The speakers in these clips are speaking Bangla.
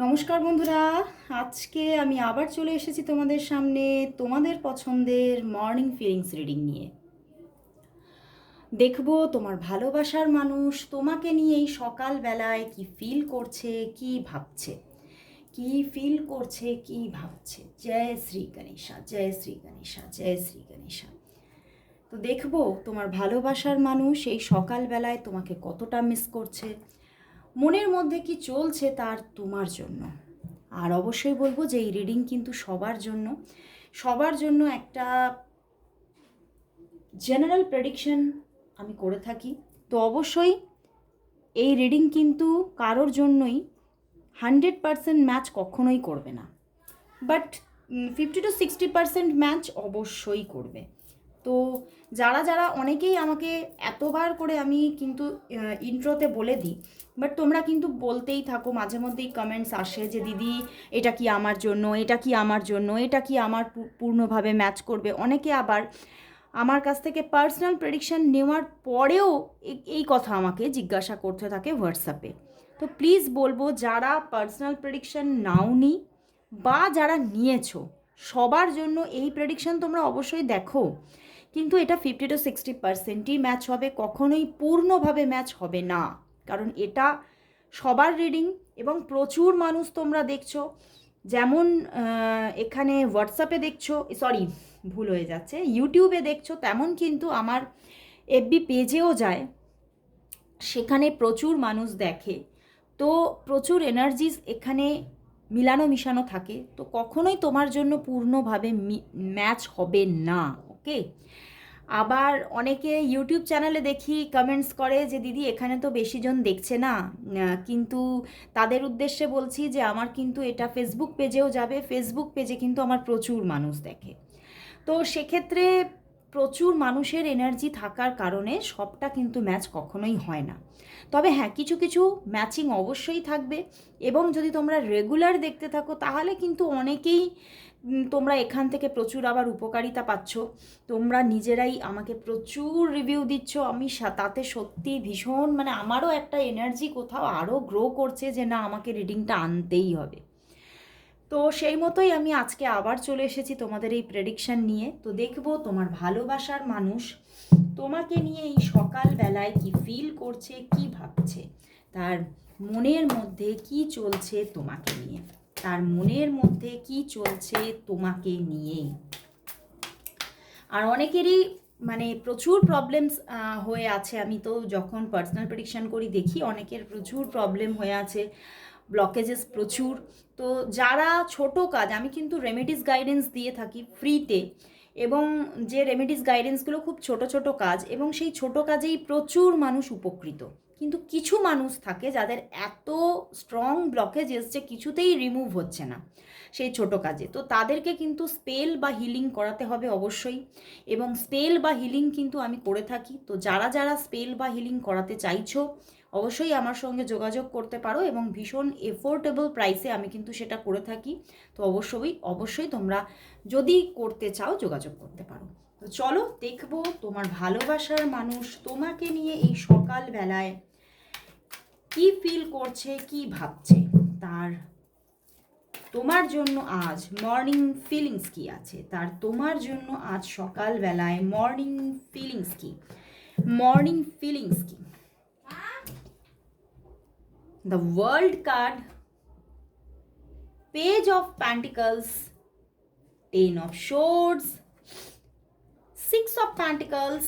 নমস্কার বন্ধুরা, আজকে আমি আবার চলে এসেছি তোমাদের সামনে তোমাদের পছন্দের মর্নিং ফিলিংস রিডিং নিয়ে। দেখবো তোমার ভালোবাসার মানুষ তোমাকে নিয়ে এই সকালবেলায় কি ফিল করছে, কি ভাবছে, কি ফিল করছে, কি ভাবছে। জয় শ্রী গণেশা, জয় শ্রী গণেশা, জয় শ্রী গণেশা। তো দেখবো তোমার ভালোবাসার মানুষ এই সকালবেলায় তোমাকে কতটা মিস করছে, মনের মধ্যে কি চলছে তার তোমার জন্য। আর অবশ্যই বলবো যে এই রিডিং কিন্তু সবার জন্য একটা জেনারেল প্রেডিকশন আমি করে থাকি। তো অবশ্যই এই রিডিং কিন্তু কারোর জন্যই 100% ম্যাচ কখনোই করবে না, বাট 50 to 60% ম্যাচ অবশ্যই করবে। তো যারা যারা অনেকেই আমাকে এতবার করে আমি কিন্তু ইন্ট্রোতে বলে দিই, বাট তোমরা কিন্তু বলতেই থাকো, মাঝে মধ্যেই কমেন্টস আসে যে দিদি এটা কি আমার জন্য, এটা কি আমার জন্য, এটা কি আমার পূর্ণভাবে ম্যাচ করবে। অনেকে আবার আমার কাছ থেকে পার্সোনাল প্রেডিকশন নেওয়ার পরেও এই কথা আমাকে জিজ্ঞাসা করতে থাকে হোয়াটসঅ্যাপে। তো প্লিজ বলবো, যারা পার্সোনাল প্রেডিকশন নাওনি বা যারা নিয়েছো, সবার জন্য এই প্রেডিকশন তোমরা অবশ্যই দেখো, কিন্তু এটা 50 to 60%ই ম্যাচ হবে, কখনোই পূর্ণভাবে ম্যাচ হবে না। কারণ এটা সবার রিডিং এবং প্রচুর মানুষ তোমরা দেখছো, যেমন এখানে হোয়াটসঅ্যাপে দেখছো, সরি ভুল হয়ে যাচ্ছে, ইউটিউবে দেখছো, তেমন কিন্তু আমার এফবি পেজেও যায়, সেখানে প্রচুর মানুষ দেখে। তো প্রচুর এনার্জিস এখানে মিলানো মিশানো থাকে, তো কখনোই তোমার জন্য পূর্ণভাবে ম্যাচ হবে না। ওকে। আবার অনেকে ইউটিউব চ্যানেলে দেখি কমেন্টস করে যে দিদি এখানে তো বেশি জন দেখছে না, কিন্তু তাদের উদ্দেশ্যে বলছি যে আমার কিন্তু এটা ফেসবুক পেজেও যাবে, ফেসবুক পেজে কিন্তু আমার প্রচুর মানুষ দেখে। তো সেক্ষেত্রে প্রচুর মানুষের এনার্জি থাকার কারণে সবটা কিন্তু ম্যাচ কখনোই হয় না। তবে হ্যাঁ, কিছু কিছু ম্যাচিং অবশ্যই থাকবে, এবং যদি তোমরা রেগুলার দেখতে থাকো তাহলে কিন্তু অনেকেই তোমরা এখান থেকে প্রচুর আবার উপকারিতা পাচ্ছ। তোমরা নিজেরাই আমাকে প্রচুর রিভিউ দিচ্ছ, আমি তাতে সত্যি ভীষণ, মানে আমারও একটা এনার্জি কোথাও আরও গ্রো করছে যে না, আমাকে রিডিংটা আনতেই হবে। তো সেই মতোই আমি আজকে আবার চলে এসেছি তোমাদের এই প্রেডিকশন নিয়ে। তো দেখবো তোমার ভালোবাসার মানুষ তোমাকে নিয়ে এই সকালবেলায় কি ফিল করছে, কি ভাবছে, তার মনের মধ্যে কি চলছে তোমাকে নিয়ে, তার মনের মধ্যে কি চলছে তোমাকে নিয়ে। আর অনেকেরই মানে প্রচুর প্রবলেমস হয়ে আছে, আমি তো যখন পার্সোনাল প্রেডিকশন করি দেখি অনেকের প্রচুর প্রবলেম হয়ে আছে, ব্লকেজেস প্রচুর। তো যারা ছোট কাজ, আমি কিন্তু রেমেডিস গাইডেন্স দিয়ে থাকি ফ্রিতে, এবং যে রেমেডিস গাইডেন্সগুলো খুব ছোট ছোট কাজ, এবং সেই ছোট কাজেই প্রচুর মানুষ উপকৃত। কিন্তু কিছু মানুষ থাকে যাদের এত স্ট্রং ব্লকেজেস যে কিছুতেই রিমুভ হচ্ছে না সেই ছোট কাজে, তো তাদেরকে কিন্তু স্পেল বা হিলিং করাতে হবে অবশ্যই, এবং স্পেল বা হিলিং কিন্তু আমি করে থাকি। তো যারা যারা স্পেল বা হিলিং করাতে চাইছো অবশ্যই আমার সঙ্গে যোগাযোগ করতে পারো, এবং ভীষণ এফোর্ডেবল প্রাইসে আমি কিন্তু সেটা করে থাকি। তো অবশ্যই অবশ্যই তোমরা যদি করতে চাও যোগাযোগ করতে পারো। তো চলো দেখবো তোমার ভালোবাসার মানুষ তোমাকে নিয়ে এই সকালবেলায় কি ফিল করছে, কি ভাবছে, তার তোমার জন্য আজ মর্নিং ফিলিংস কি আছে, তার তোমার জন্য আজ সকালবেলায় মর্নিং ফিলিংস কি, মর্নিং ফিলিংস কি। The World card, Page of Pentacles, Ten of Swords, Six of Pentacles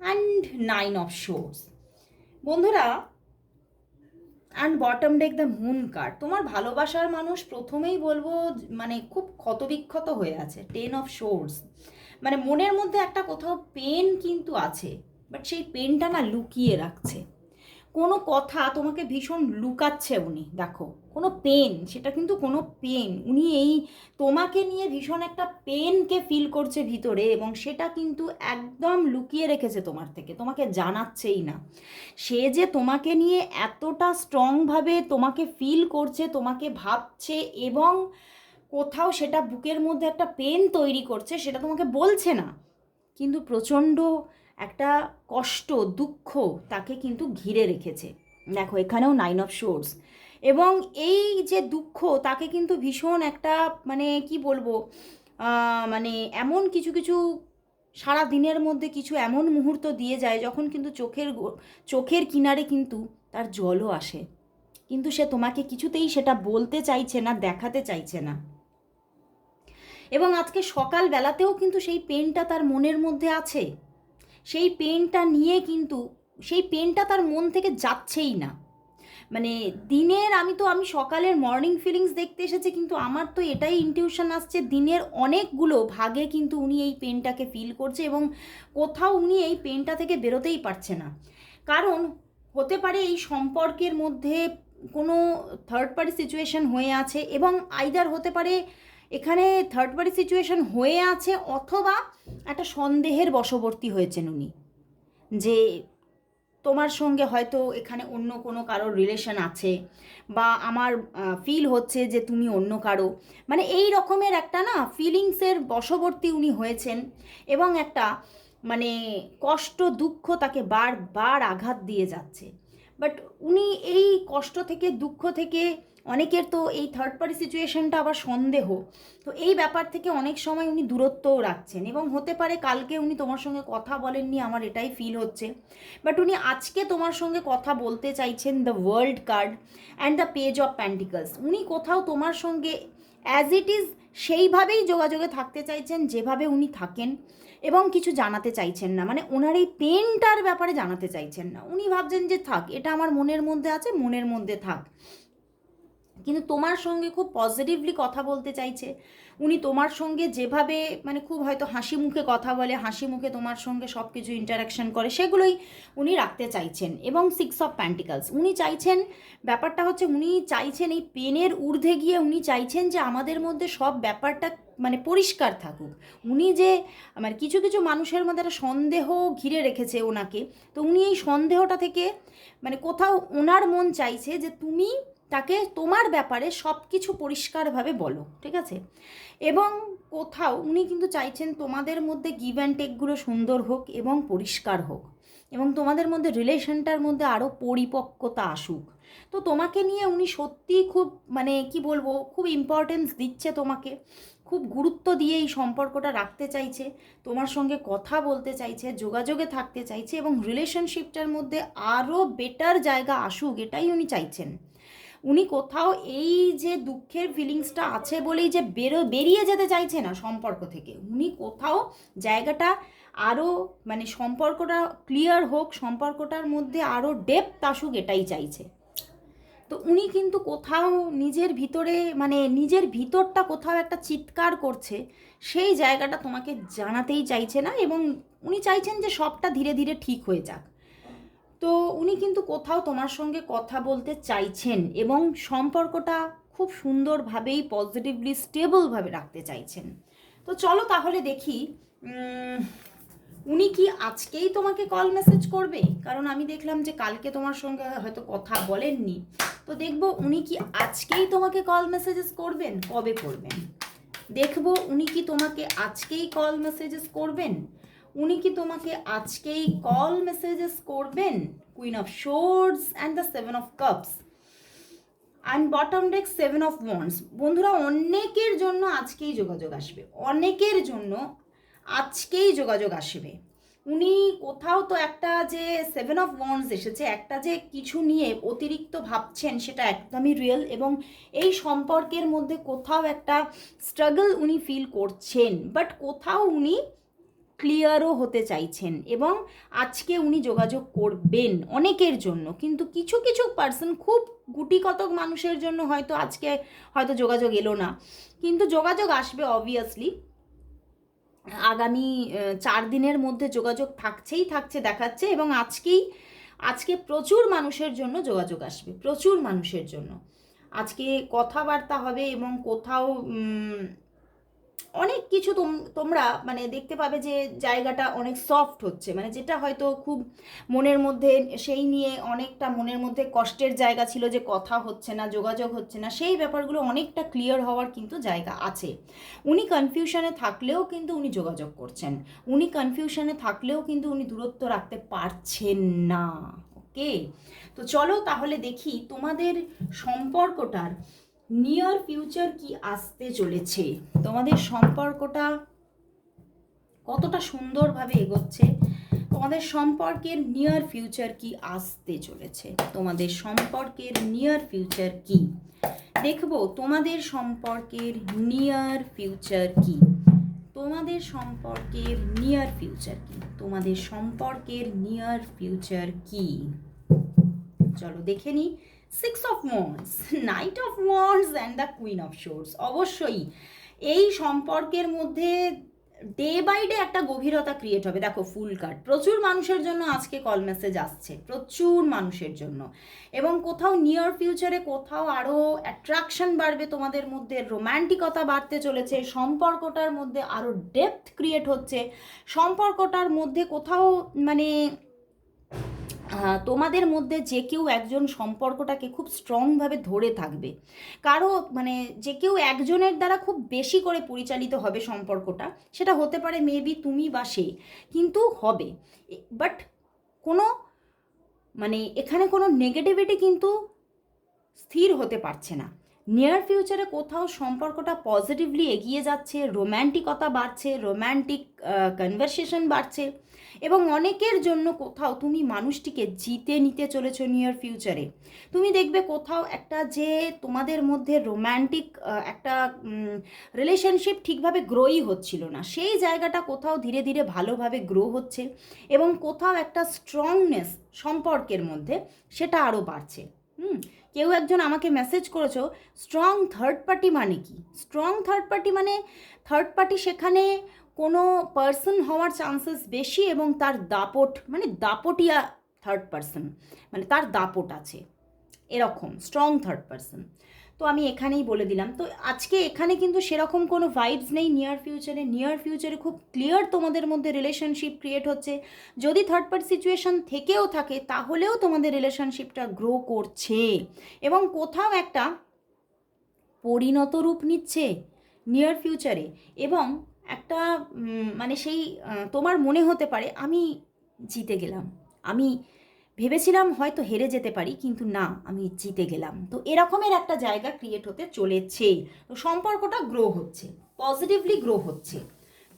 and Nine of Swords। বন্ধুরা, and bottom day the moon card. তোমার ভালোবাসার মানুষ প্রথমেই বলবো মানে খুব ক্ষতবিক্ষত হয়ে আছে। টেন অফ সোর্স, মানে মনের মধ্যে একটা কোথাও পেন কিন্তু আছে, বাট সেই পেনটা না লুকিয়ে রাখছে। কোনো কথা তোমাকে ভীষণ লুকাচ্ছে উনি, দেখো কোনো পেন, সেটা কিন্তু কোনো পেন, উনি এই তোমাকে নিয়ে ভীষণ একটা পেনকে ফিল করছে ভিতরে, এবং সেটা কিন্তু একদম লুকিয়ে রেখেছে তোমার থেকে, তোমাকে জানাচ্ছেই না। সে যে তোমাকে নিয়ে এতটা স্ট্রংভাবে তোমাকে ফিল করছে, তোমাকে ভাবছে, এবং কোথাও সেটা বুকের মধ্যে একটা পেন তৈরি করছে, সেটা তোমাকে বলছে না, কিন্তু প্রচণ্ড একটা কষ্ট দুঃখ তাকে কিন্তু ঘিরে রেখেছে। দেখো এখানেও নাইন অফ সোর্স, এবং এই যে দুঃখ তাকে কিন্তু ভীষণ একটা মানে কি বলবো, মানে এমন কিছু কিছু সারা দিনের মধ্যে কিছু এমন মুহূর্ত দিয়ে যায় যখন কিন্তু চোখের কিনারে কিন্তু তার জলও আসে, কিন্তু সে তোমাকে কিছুতেই সেটা বলতে চাইছে না, দেখাতে চাইছে না। এবং আজকে সকালবেলাতেও কিন্তু সেই পেনটা তার মনের মধ্যে আছে, সেই পেনটা নিয়ে কিন্তু সেই পেনটা তার মন থেকে যাচ্ছেই না। মানে দিনের আমি সকালের মর্নিং ফিলিংস দেখতে এসেছি, কিন্তু আমার তো এটাই ইনটিউশন আসছে দিনের অনেকগুলো ভাগে কিন্তু উনি এই পেনটাকে ফিল করছে এবং কোথাও উনি এই পেনটা থেকে বেরোতেই পারছে না। কারণ হতে পারে এই সম্পর্কের মধ্যে কোনো থার্ড পার্টি সিচুয়েশন হয়ে আছে, এবং আইদার হতে পারে এখানে থার্ড পার্টি সিচুয়েশন হয়ে আছে অথবা একটা সন্দেহের বশবর্তী হয়েছেন উনি, যে তোমার সঙ্গে হয়তো এখানে অন্য কোনো কারোর রিলেশন আছে, বা আমার ফিল হচ্ছে যে তুমি অন্য কারো, মানে এই রকমের একটা না ফিলিংসের বশবর্তী উনি হয়েছেন। এবং একটা মানে কষ্ট দুঃখ তাকে বারবার আঘাত দিয়ে যাচ্ছে। বাট উনি এই কষ্ট থেকে দুঃখ থেকে, অনেকের তো এই থার্ড পার্টি সিচুয়েশনটা আবার সন্দেহ, তো এই ব্যাপার থেকে অনেক সময় উনি দূরত্বও রাখছেন। এবং হতে পারে কালকে উনি তোমার সঙ্গে কথা বলেননি, আমার এটাই ফিল হচ্ছে, বাট উনি আজকে তোমার সঙ্গে কথা বলতে চাইছেন। The world card and the page of pentacles, উনি কোথাও তোমার সঙ্গে অ্যাজ ইট ইজ সেইভাবেই যোগাযোগে থাকতে চাইছেন যেভাবে উনি থাকেন, এবং কিছু জানাতে চাইছেন না, মানে ওনার এই পেনটার ব্যাপারে জানাতে চাইছেন না। উনি ভাবছেন যে থাক, এটা আমার মনের মধ্যে আছে, মনের মধ্যে থাক। কিন্তু তোমার সঙ্গে খুব পজিটিভলি কথা বলতে চাইছে উনি, তোমার সঙ্গে যেভাবে মানে খুব হয়তো হাসি মুখে কথা বলে, হাসি মুখে তোমার সঙ্গে সব কিছু ইন্টারাকশন করে, সেগুলোই উনি রাখতে চাইছেন। এবং 6 অফ প্যান্টিকলস উনি চাইছেন, ব্যাপারটা হচ্ছে উনি চাইছেন এই পেনের ঊর্ধ্বে গিয়ে উনি চাইছেন যে আমাদের মধ্যে সব ব্যাপারটা মানে পরিষ্কার থাকুক। উনি যে মানে কিছু কিছু মানুষের মধ্যে একটা সন্দেহ ঘিরে রেখেছে ওনাকে, তো উনি এই সন্দেহটা থেকে মানে কোথাও ওনার মন চাইছে যে তুমি তাকে তোমার ব্যাপারে সব কিছু পরিষ্কারভাবে বলো, ঠিক আছে। এবং কোথাও উনি কিন্তু চাইছেন তোমাদের মধ্যে গিভ অ্যান্ড টেকগুলো সুন্দর হোক এবং পরিষ্কার হোক, এবং তোমাদের মধ্যে রিলেশনটার মধ্যে আরও পরিপক্কতা আসুক। তো তোমাকে নিয়ে উনি সত্যিই খুব মানে কি বলবো, খুব ইম্পর্টেন্স দিচ্ছে তোমাকে, খুব গুরুত্ব দিয়ে এই সম্পর্কটা রাখতে চাইছে, তোমার সঙ্গে কথা বলতে চাইছে, যোগাযোগে থাকতে চাইছে, এবং রিলেশনশিপটার মধ্যে আরও বেটার জায়গা আসুক, এটাই উনি চাইছেন। উনি কোথাও এই যে দুঃখের ফিলিংসটা আছে বলেই যে বেরিয়ে যেতে চাইছে না সম্পর্ক থেকে, উনি কোথাও জায়গাটা আরও মানে সম্পর্কটা ক্লিয়ার হোক, সম্পর্কটার মধ্যে আরও ডেপথ আসুক, এটাই চাইছে। তো উনি কিন্তু কোথাও নিজের ভিতরে মানে নিজের ভিতরটা কোথাও একটা চিৎকার করছে, সেই জায়গাটা তোমাকে জানাতেই চাইছে না, এবং উনি চাইছেন যে সবটা ধীরে ধীরে ঠিক হয়ে যাক। তো উনি কিন্তু কোথাও তোমার সঙ্গে কথা বলতে চাইছেন এবং সম্পর্কটা খুব সুন্দরভাবেই পজিটিভলি স্টেবলভাবে রাখতে চাইছেন। তো চলো তাহলে দেখি উনি কি আজকেই তোমাকে কল মেসেজ করবে, কারণ আমি দেখলাম যে কালকে তোমার সঙ্গে হয়তো কথা বলেননি, তো দেখব উনি কি আজকেই তোমাকে কল মেসেজেস করবেন, কবে করবেন। দেখবো উনি কি তোমাকে আজকেই কল মেসেজেস করবেন, উনি কি তোমাকে আজকেই কল মেসেজেস করবেন। Queen of swords and the 7 of cups and bottom deck 7 of wands. বন্ধুরা অনেকের জন্য আজকেই যোগাযোগ আসবে, অনেকের জন্য আজকেই যোগাযোগ আসবে। উনি কোথাও তো একটা যে 7 অফ ওয়ান্ডস এসেছে, একটা যে কিছু নিয়ে অতিরিক্ত ভাবছেন সেটা একদমই রিয়েল, এবং এই সম্পর্কের মধ্যে কোথাও একটা স্ট্রাগল উনি ফিল করছেন, বাট কোথাও উনি ক্লিয়ারও হতে চাইছেন, এবং আজকে উনি যোগাযোগ করবেন অনেকের জন্য। কিন্তু কিছু কিছু পার্সন, খুব গুটি কতক মানুষের জন্য হয়তো আজকে হয়তো যোগাযোগ এলো না, কিন্তু যোগাযোগ আসবে অবভিয়াসলি। আগামী 4 দিনের মধ্যে যোগাযোগ থাকছে দেখাচ্ছে, এবং আজকে প্রচুর মানুষের জন্য যোগাযোগ আসবে, প্রচুর মানুষের জন্য আজকে কথাবার্তা হবে, এবং কোথাও অনেক কিছু তোমরা মানে দেখতে পাবে যে জায়গাটা অনেক সফট হচ্ছে, মানে যেটা হয়তো খুব মনের মধ্যে সেই নিয়ে অনেকটা মনের মধ্যে কষ্টের জায়গা ছিল যে কথা হচ্ছে না, যোগাযোগ হচ্ছে না, সেই ব্যাপারগুলো অনেকটা ক্লিয়ার হওয়ার কিন্তু জায়গা আছে। উনি কনফিউশনে থাকলেও কিন্তু উনি যোগাযোগ করছেন, উনি কনফিউশনে থাকলেও কিন্তু উনি দূরত্ব রাখতে পারছেন না। ওকে, ওকে, তো চলো তাহলে দেখি তোমাদের সম্পর্কটার নিয়ার ফিউচার কি আসতে চলেছে, তোমাদের সম্পর্কটা কতটা সুন্দরভাবে এগোচ্ছে, তোমাদের সম্পর্কের নিয়ার ফিউচার কি আসতে চলেছে, তোমাদের সম্পর্কের নিয়ার ফিউচার কি, দেখবো তোমাদের সম্পর্কের নিয়ার ফিউচার কি, তোমাদের সম্পর্কের নিয়ার ফিউচার কি, তোমাদের সম্পর্কের নিয়ার ফিউচার কি। চলো দেখে নিই। 6 of Wands, Knight of Wands and the queen of swords. অবশ্যই এই সম্পর্কের মধ্যে ডে বাই ডে একটা গভীরতা ক্রিয়েট হবে। দেখো ফুল কার্ড, প্রচুর মানুষের জন্য আজকে কল মেসেজ আসছে, প্রচুর মানুষের জন্য, এবং কোথাও নিয়ার ফিউচারে কোথাও আরও অ্যাট্রাকশন বাড়বে তোমাদের মধ্যে, রোম্যান্টিকতা বাড়তে চলেছে, সম্পর্কটার মধ্যে আরও ডেপথ ক্রিয়েট হচ্ছে, সম্পর্কটার মধ্যে কোথাও মানে তোমাদের মধ্যে যে কেউ একজন সম্পর্কটাকে খুব স্ট্রংভাবে ধরে থাকবে, কারো মানে যে কেউ একজনের দ্বারা খুব বেশি করে পরিচালিত হবে সম্পর্কটা, সেটা হতে পারে মেবি তুমি বা সে, কিন্তু হবে। বাট কোনো মানে এখানে কোনো নেগেটিভিটি কিন্তু স্থির হতে পারছে না। নিয়ার ফিউচারে কোথাও সম্পর্কটা পজিটিভলি এগিয়ে যাচ্ছে, রোম্যান্টিকতা বাড়ছে, রোম্যান্টিক কনভারসেশন বাড়ছে, এবং অনেকের জন্য কোথাও তুমি মানুষটিকে জিতে নিতে চলেছো নিয়ার ফিউচারে। তুমি দেখবে কোথাও একটা যে তোমাদের মধ্যে রোম্যান্টিক একটা রিলেশনশিপ ঠিকভাবে গ্রোই হচ্ছিল না, সেই জায়গাটা কোথাও ধীরে ধীরে ভালোভাবে গ্রো হচ্ছে, এবং কোথাও একটা স্ট্রংনেস সম্পর্কের মধ্যে সেটা আরও বাড়ছে। কেউ একজন আমাকে মেসেজ করেছো, স্ট্রং থার্ড পার্টি মানে কি? স্ট্রং থার্ড পার্টি মানে থার্ড পার্টি সেখানে কোনো পার্সন হওয়ার চান্সেস বেশি, এবং তার দাপট মানে দাপটিয়া থার্ড পার্সন, মানে তার দাপট আছে, এরকম স্ট্রং থার্ড পার্সন। তো আমি এখানেই বলে দিলাম। তো আজকে এখানে কিন্তু সেরকম কোনো ভাইবস নেই নিয়ার ফিউচারে। নিয়ার ফিউচারে খুব ক্লিয়ার তোমাদের মধ্যে রিলেশনশিপ ক্রিয়েট হচ্ছে, যদি থার্ড পার্টি সিচুয়েশন থেকেও থাকে তাহলেও তোমাদের রিলেশনশিপটা গ্রো করছে, এবং কোথাও একটা পরিণত রূপ নিচ্ছে নিয়ার ফিউচারে, এবং একটা মানে সেই তোমার মনে হতে পারে আমি জিতে গেলাম, আমি ভেবেছিলাম হয়তো হেরে যেতে পারি, কিন্তু না, আমি জিতে গেলাম। তো এরকমের একটা জায়গা ক্রিয়েট হতে চলেছে, তো সম্পর্কটা গ্রো হচ্ছে, পজিটিভলি গ্রো হচ্ছে।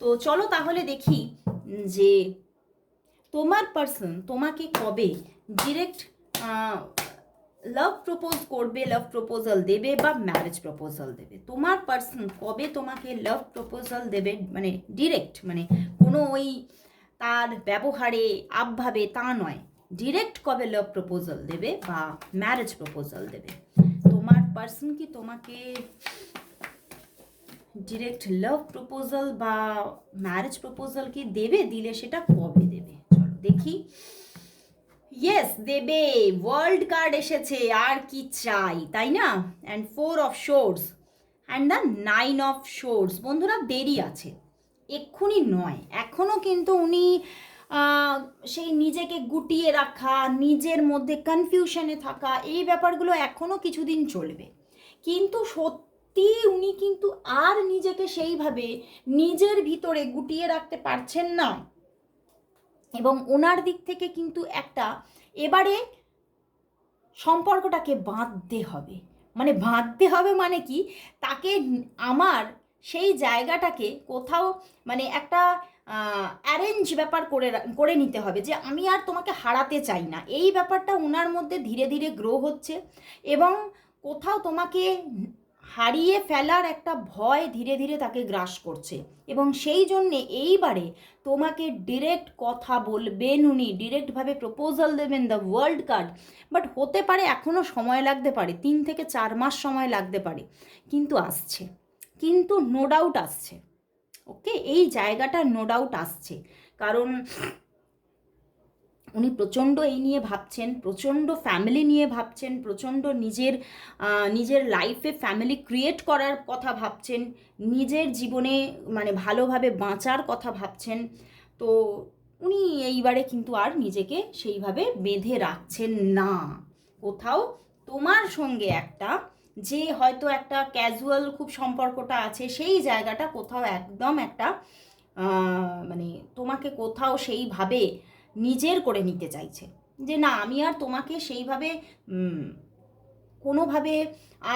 তো চলো তাহলে দেখি যে তোমার পার্সন তোমাকে কবে ডিরেক্ট লাভ প্রপোজ করবে, লাভ প্রপোজাল দেবে বা ম্যারেজ প্রপোজাল দেবে। তোমার পার্সন কবে তোমাকে লাভ প্রপোজাল দেবে, মানে ডিরেক্ট, মানে কোনো ওই তার ব্যবহারে আবভাবে তা নয়, ডিরেক্ট কবে লাভ প্রপোজাল দেবে বা ম্যারেজ প্রপোজাল দেবে। তোমার পার্সন কি তোমাকে ডিরেক্ট লাভ প্রপোজাল বা ম্যারেজ প্রপোজাল কি দেবে, দিলে সেটা কবে দেবে, চলো দেখি। ইয়েস, দেবে। ওয়ার্ল্ড কার্ড এসেছে, আর কি চাই, তাই না? And 4 of Swords and the 9 of Swords। বন্ধুরা দেরি আছে, এক্ষুনি নয়, এখনও কিন্তু উনি সেই নিজেকে গুটিয়ে রাখা, নিজের মধ্যে কনফিউশনে থাকা, এই ব্যাপারগুলো এখনও কিছুদিন চলবে, কিন্তু সত্যি উনি কিন্তু আর নিজেকে সেইভাবে নিজের ভিতরে গুটিয়ে রাখতে পারছেন না, এবং ওনার দিক থেকে কিন্তু একটা এবারে সম্পর্কটাকে বাঁধতে হবে। মানে বাঁধতে হবে মানে কি, তাকে আমার সেই জায়গাটাকে কোথাও মানে একটা অ্যারেঞ্জ ব্যাপার করে নিতে হবে, যে আমি আর তোমাকে হারাতে চাই না, এই ব্যাপারটা ওনার মধ্যে ধীরে ধীরে গ্রো হচ্ছে, এবং কোথাও তোমাকে হারিয়ে ফেলার একটা ভয় ধীরে ধীরে তাকে গ্রাস করছে, এবং সেই জন্যে এইবারে তোমাকে ডিরেক্ট কথা বলবেন উনি, ডিরেক্টভাবে প্রপোজাল দেবেন, দ্য ওয়ার্ল্ড কার্ড। বাট হতে পারে এখনও সময় লাগতে পারে, 3 থেকে 4 মাস সময় লাগতে পারে, কিন্তু আসছে, কিন্তু নো ডাউট আসছে। ওকে, এই জায়গাটা নো ডাউট আসছে, কারণ উনি প্রচণ্ড এই নিয়ে ভাবছেন, প্রচণ্ড ফ্যামিলি নিয়ে ভাবছেন, প্রচণ্ড নিজের লাইফে ফ্যামিলি ক্রিয়েট করার কথা ভাবছেন, নিজের জীবনে মানে ভালোভাবে বাঁচার কথা ভাবছেন। তো উনি এইবারে কিন্তু আর নিজেকে সেইভাবে বেঁধে রাখছেন না। কোথাও তোমার সঙ্গে একটা যে হয়তো একটা ক্যাজুয়াল খুব সম্পর্কটা আছে, সেই জায়গাটা কোথাও একদম একটা মানে তোমাকে কোথাও সেইভাবে নিজের করে নিতে চাইছে, যে না আমি আর তোমাকে সেইভাবে কোনোভাবে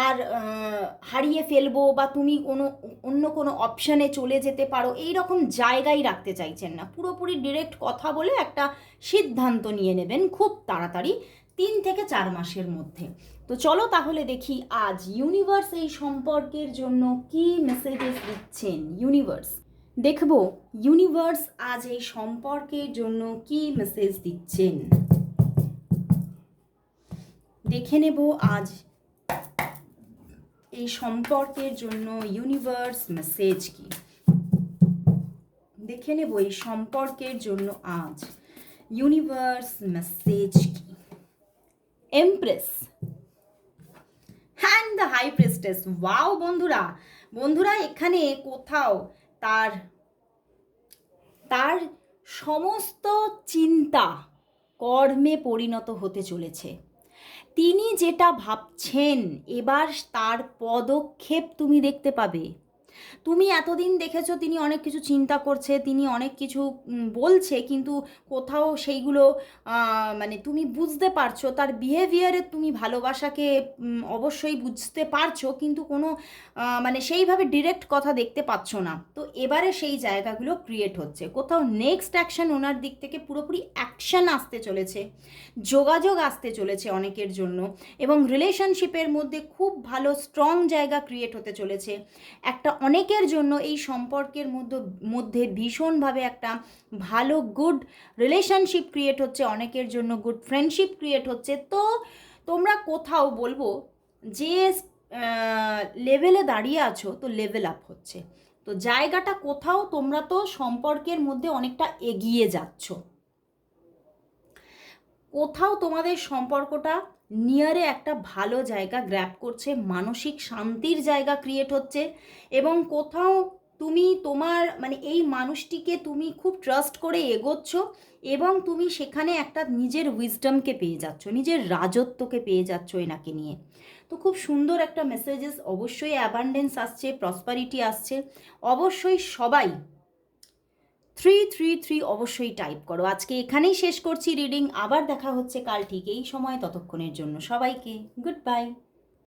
আর হারিয়ে ফেলবো বা তুমি অন্য কোনো অপশানে চলে যেতে পারো এই রকম জায়গায় রাখতে চাইছেন না। পুরোপুরি ডিরেক্ট কথা বলে একটা সিদ্ধান্ত নিয়ে নেবেন খুব তাড়াতাড়ি, 3 থেকে 4 মাসের মধ্যে। তো চলো তাহলে দেখি আজ ইউনিভার্স এই সম্পর্কের জন্য কি মেসেজেস দিচ্ছেন। ইউনিভার্স দেখব ইউনিভার্স আজ এই সম্পর্কের জন্য কি মেসেজ দিচ্ছেন। দেখে নেব আজ এই সম্পর্কের জন্য ইউনিভার্স মেসেজ কি। দেখে নেব এই সম্পর্কের জন্য আজ ইউনিভার্স মেসেজ কি। Empress and the high priestess. Wow বন্ধুরা, বন্ধুরা এখানে কোথাও তার তার সমস্ত চিন্তা কর্মে পরিণত হতে চলেছে। তিনি যেটা ভাবছেন এবার তার পদক্ষেপ তুমি দেখতে পাবে। তুমি এতদিন দেখেছো তিনি অনেক কিছু চিন্তা করছে, তিনি অনেক কিছু বলছে, কিন্তু কোথাও সেইগুলো মানে তুমি বুঝতে পারছো, তার বিহেভিয়ারে তুমি ভালোবাসাকে অবশ্যই বুঝতে পারছো, কিন্তু কোনো মানে সেইভাবে ডিরেক্ট কথা দেখতে পাচ্ছ না। তো এবারে সেই জায়গাগুলো ক্রিয়েট হচ্ছে, কোথাও নেক্সট অ্যাকশন ওনার দিক থেকে পুরোপুরি অ্যাকশন আসতে চলেছে, যোগাযোগ আসতে চলেছে অনেকের জন্য, এবং রিলেশনশিপের মধ্যে খুব ভালো স্ট্রং জায়গা ক্রিয়েট হতে চলেছে। একটা অনেকের জন্য এই সম্পর্কের মধ্যে ভীষণভাবে একটা ভালো গুড রিলেশনশিপ ক্রিয়েট হচ্ছে, অনেকের জন্য গুড ফ্রেন্ডশিপ ক্রিয়েট হচ্ছে। তো তোমরা কোথাও বলবো যে লেভেলে দাঁড়িয়ে আছো তো লেভেল আপ হচ্ছে। তো জায়গাটা কোথাও তোমরা তো সম্পর্কের মধ্যে অনেকটা এগিয়ে যাচ্ছ, কোথাও তোমাদের সম্পর্কটা নিয়ারে একটা ভালো জায়গা গ্র্যাব করছে, মানসিক শান্তির জায়গা ক্রিয়েট হচ্ছে, এবং কোথাও তুমি তোমার মানে এই মানুষটিকে তুমি খুব ট্রাস্ট করে এগোচ্ছ, এবং তুমি সেখানে একটা নিজের উইজডমকে পেয়ে যাচ্ছ, নিজের রাজত্বকে পেয়ে যাচ্ছ এনাকে নিয়ে। তো খুব সুন্দর একটা মেসেজেস, অবশ্যই অ্যাবান্ডেন্স আসছে, প্রসপারিটি আসছে। অবশ্যই সবাই 333 অবশ্যই টাইপ করো। আজকে এখানেই শেষ করছি রিডিং, আবার দেখা হচ্ছে কাল ঠিক এই সময়। ততক্ষণের জন্য সবাইকে গুড বাই।